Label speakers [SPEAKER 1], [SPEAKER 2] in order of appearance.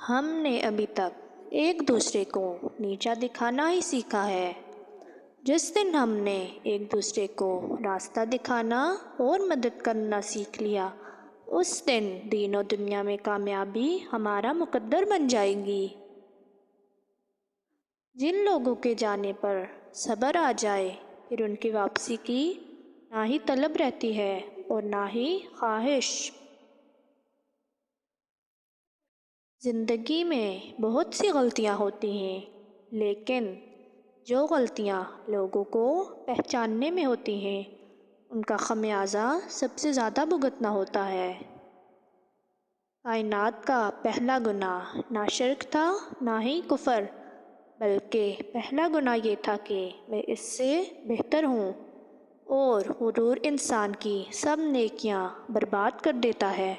[SPEAKER 1] ہم نے ابھی تک ایک دوسرے کو نیچا دکھانا ہی سیکھا ہے۔ جس دن ہم نے ایک دوسرے کو راستہ دکھانا اور مدد کرنا سیکھ لیا، اس دن دین و دنیا میں کامیابی ہمارا مقدر بن جائے گی۔ جن لوگوں کے جانے پر صبر آ جائے، پھر ان کی واپسی کی نہ ہی طلب رہتی ہے اور نہ ہی خواہش۔ زندگی میں بہت سی غلطیاں ہوتی ہیں، لیکن جو غلطیاں لوگوں کو پہچاننے میں ہوتی ہیں، ان کا خمیازہ سب سے زیادہ بھگتنا ہوتا ہے۔ کائنات کا پہلا گناہ نہ شرک تھا نہ ہی کفر، بلکہ پہلا گناہ یہ تھا کہ میں اس سے بہتر ہوں، اور غرور انسان کی سب نیکیاں برباد کر دیتا ہے۔